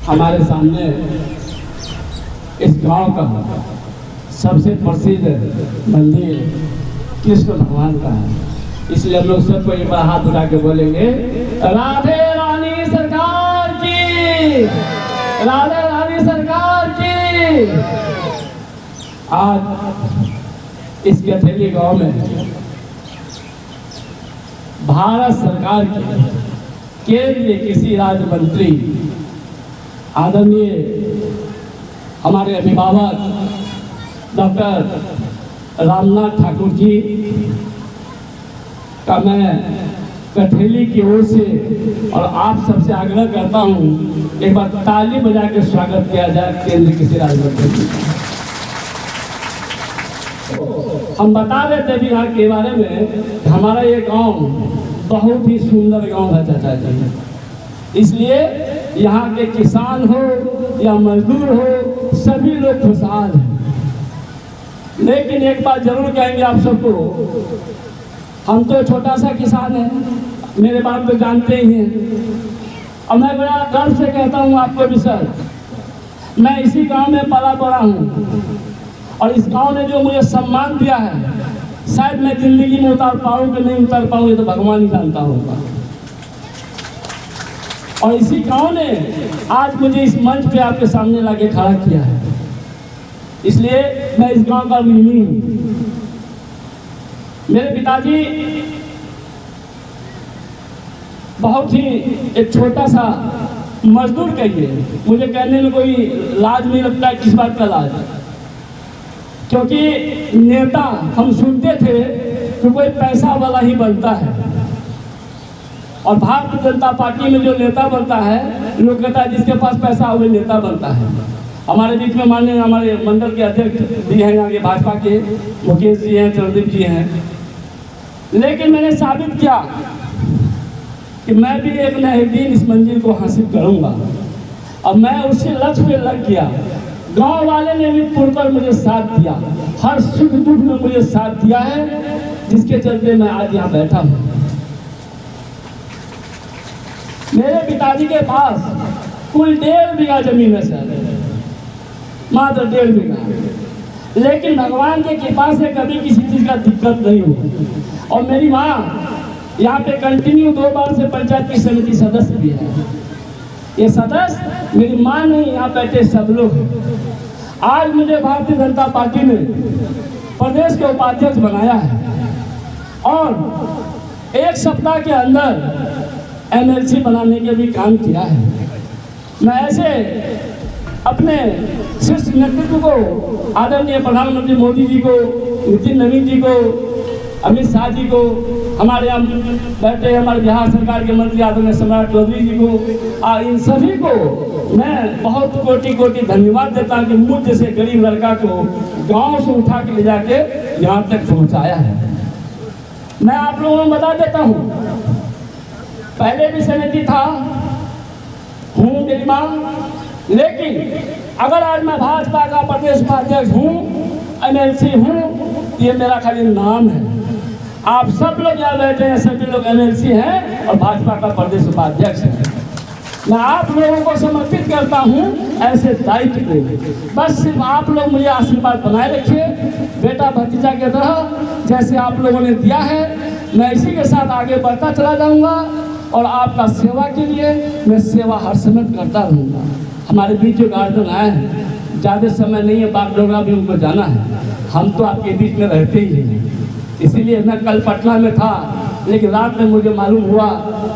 हमारे सामने इस गांव का सबसे प्रसिद्ध मंदिर कृष्ण भगवान का है, इसलिए हम लोग सबको एक बार हाथ उठा के बोलेंगे राधे रानी सरकार की, राधे रानी सरकार की। आज इस गठेली गांव में भारत सरकार के केंद्रीय कृषि राज्य मंत्री आदरणीय हमारे अभिभावक डॉक्टर रामनाथ ठाकुर जी का मैं गठेली की ओर से और आप सबसे आग्रह करता हूं एक बार ताली बजा के स्वागत किया जाए केंद्रीय कृषि राज्य मंत्री। हम बता रहे थे भी यहाँ के बारे में, हमारा ये गांव बहुत ही सुंदर गांव है चाचा जी, इसलिए यहाँ के किसान हो या मजदूर हो सभी लोग खुशहाल हैं। लेकिन एक बात जरूर कहेंगे आप सबको, हम तो छोटा सा किसान है, मेरे बाप तो जानते ही हैं, और मैं बड़ा गर्व से कहता हूँ आपको भी सर, मैं इसी गांव में पला बड़ा हूँ और इस गांव ने जो मुझे सम्मान दिया है शायद मैं जिंदगी में उतार पाऊँ कि नहीं उतार पाऊँ, ये तो भगवान ही जानता होगा। और इसी गांव ने आज मुझे इस मंच पे आपके सामने लाके खड़ा किया है, इसलिए मैं इस गांव का ऋणी हूँ। मेरे पिताजी बहुत ही एक छोटा सा मजदूर कहिए, मुझे कहने में कोई लाज नहीं लगता है, किस बात का लाज, क्योंकि नेता हम सुनते थे कि कोई पैसा वाला ही बनता है, और भारतीय जनता पार्टी में जो नेता बनता है लोग कहता है जिसके पास पैसा वही नेता बनता है। हमारे बीच में माननीय हमारे मंडल के अध्यक्ष भी हैं, यहाँ के भाजपा के मुकेश जी हैं, चंद्रदीप जी हैं, लेकिन मैंने साबित किया कि मैं भी एक न एक दिन इस मंजिल को हासिल करूंगा, और मैं उसी लक्ष्य पे लग गया। गांव वाले ने भी पुरकर मुझे साथ दिया, हर सुख दुख में मुझे साथ दिया है, जिसके चलते मैं आज यहाँ बैठा हूँ। मेरे पिताजी के पास कुल 1.5 बीघा जमीन है सर, मात्र 1.5 बीघा, लेकिन भगवान के कृपा से कभी किसी चीज का दिक्कत नहीं हुई। और मेरी माँ यहाँ पे कंटिन्यू 2 बार से पंचायत की समिति सदस्य भी है। ये सदस्य मेरी माँ नहीं, यहाँ बैठे सब लोग हैं। आज मुझे भारतीय जनता पार्टी ने प्रदेश के उपाध्यक्ष बनाया है और 1 सप्ताह के अंदर MLC बनाने के भी काम किया है। मैं ऐसे अपने शीर्ष नेतृत्व को, आदरणीय प्रधानमंत्री मोदी जी को, नितिन नवीन जी को, अमित शाह जी को, हमारे यहाँ बैठे हमारे बिहार सरकार के मंत्री आदरणीय सम्राट चौधरी जी को, और इन सभी को मैं बहुत कोटि कोटि धन्यवाद देता हूँ कि मुझ जैसे गरीब लड़का को गांव से उठा के ले जाके यहाँ तक पहुँचाया है। मैं आप लोगों को बता देता हूँ, पहले भी समिति था हूँ मेरी माँ, लेकिन अगर आज मैं भाजपा का प्रदेश उपाध्यक्ष हूँ, MLC हूँ, ये मेरा खाली नाम है। आप सब लोग यहाँ बैठे हैं, सभी लोग MLC हैं और भाजपा का प्रदेश उपाध्यक्ष है। मैं आप लोगों को समर्पित करता हूँ ऐसे दायित्व को, बस सिर्फ आप लोग मुझे आशीर्वाद बनाए रखिए, बेटा भतीजा के तरह जैसे आप लोगों ने दिया है, मैं इसी के साथ आगे बढ़ता चला जाऊँगा और आपका सेवा के लिए मैं सेवा हर समय करता रहूँगा। हमारे बीच जो गार्जियन आए हैं, ज़्यादा समय नहीं है, बाप लोग भी उनको जाना है, हम तो आपके बीच में रहते ही हैं। इसीलिए मैं कल पटना में था, लेकिन रात में मुझे मालूम हुआ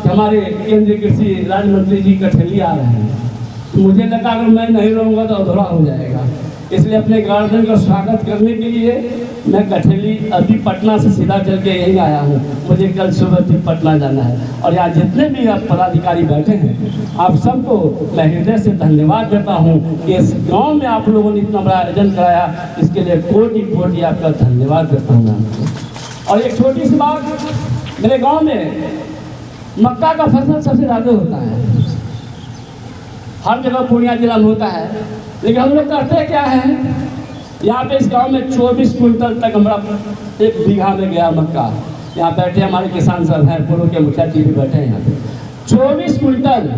कि हमारे केंद्रीय कृषि राज्य मंत्री जी गठेली आ रहे हैं, तो मुझे लगा अगर मैं नहीं रहूँगा तो अधूरा हो जाएगा, इसलिए अपने गार्जियन का स्वागत करने के लिए मैं गठेली अभी पटना से सीधा चल के यहीं आया हूँ। मुझे कल सुबह भी पटना जाना है, और यहाँ जितने भी आप पदाधिकारी बैठे हैं आप सबको मैं हृदय से धन्यवाद देता हूँ कि इस गांव में आप लोगों ने इतना बड़ा आयोजन कराया, इसके लिए कोटि कोटि आपका धन्यवाद देता हूँ मैं। और एक छोटी सी बात, मेरे गाँव में मक्का का फसल सबसे ज़्यादा होता है, हर जगह पूर्णिया जिला में होता है, लेकिन हम लोग करते क्या है, यहाँ पे इस गांव में 24 क्विंटल तक हमारा 1 बीघा में गया मक्का। यहाँ बैठे हमारे किसान सब हैं, पूर्व के मुखिया जी भी बैठे हैं यहाँ पे, 24 कुंटल,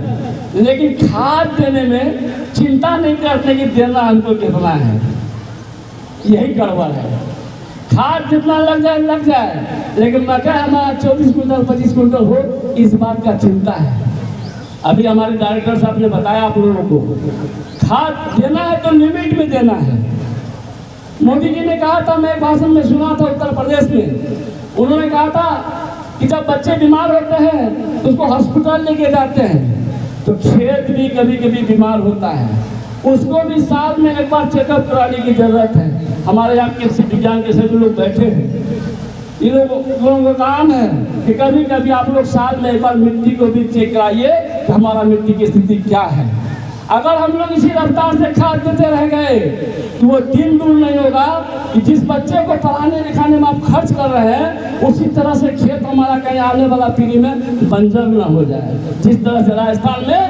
लेकिन खाद देने में चिंता नहीं करते कि देना हमको कितना है। यही गड़बड़ है। खाद जितना लग जाए, लेकिन मकई हमारा 24 कुंटल 25 कुंटल हो, इस बात का चिंता है। अभी हमारे डायरेक्टर साहब ने बताया आप लोगों को, खाद देना है तो लिमिट में देना है। मोदी जी ने कहा था, मैं एक भाषण में सुना था उत्तर प्रदेश में, उन्होंने कहा था कि जब बच्चे बीमार होते हैं तो उसको हॉस्पिटल लेके जाते हैं, तो खेत भी कभी कभी बीमार होता है, उसको भी साल में एक बार चेकअप कराने की जरूरत है। हमारे यहाँ कृषि विज्ञान के सभी लोग बैठे हैं, इन लोगों का काम है कि कभी कभी आप लोग साल में एक बार मिट्टी को भी चेक कराइए कि हमारा मिट्टी की स्थिति क्या है। अगर हम लोग इसी रफ्तार से खाद देते रह गए तो वो दिन दूर नहीं होगा कि जिस बच्चे को पढ़ाने लिखाने में आप खर्च कर रहे हैं, उसी तरह से खेत हमारा कहीं आने वाला पीढ़ी में बंजर ना हो जाए। जिस तरह से राजस्थान में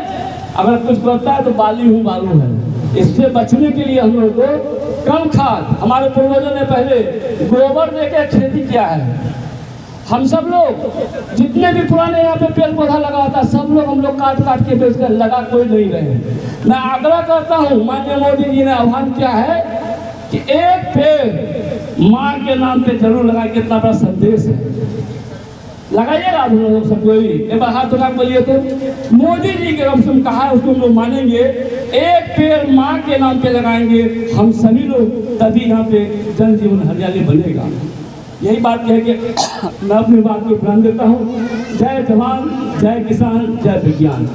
अगर कुछ करता है तो बालू है। इससे बचने के लिए हम लोग को कम खाद, हमारे पूर्वजों ने पहले गोबर देकर खेती किया है। हम सब लोग जितने भी पुराने यहाँ पे पेड़ पौधा लगा था, सब लोग हम लोग काट के बेच कर लगा कोई नहीं रहे। मैं आग्रह करता हूँ, माननीय मोदी जी ने आह्वान किया है कि एक पेड़ माँ के नाम पे जरूर लगाए। कितना बड़ा संदेश है, लगाइएगा आप लोग सब कोई। एक बार हाथ उठा बोलिए तो मोदी जी के रब्स कहा है, उसको हम लोग मानेंगे। एक पेड़ माँ के नाम पे लगाएंगे हम सभी लोग, तभी यहाँ पे जन जीवन हरियाली बनेगा। यही बात कह के मैं अपनी बात को ध्यान देता हूँ। जय जवान, जय किसान, जय विज्ञान।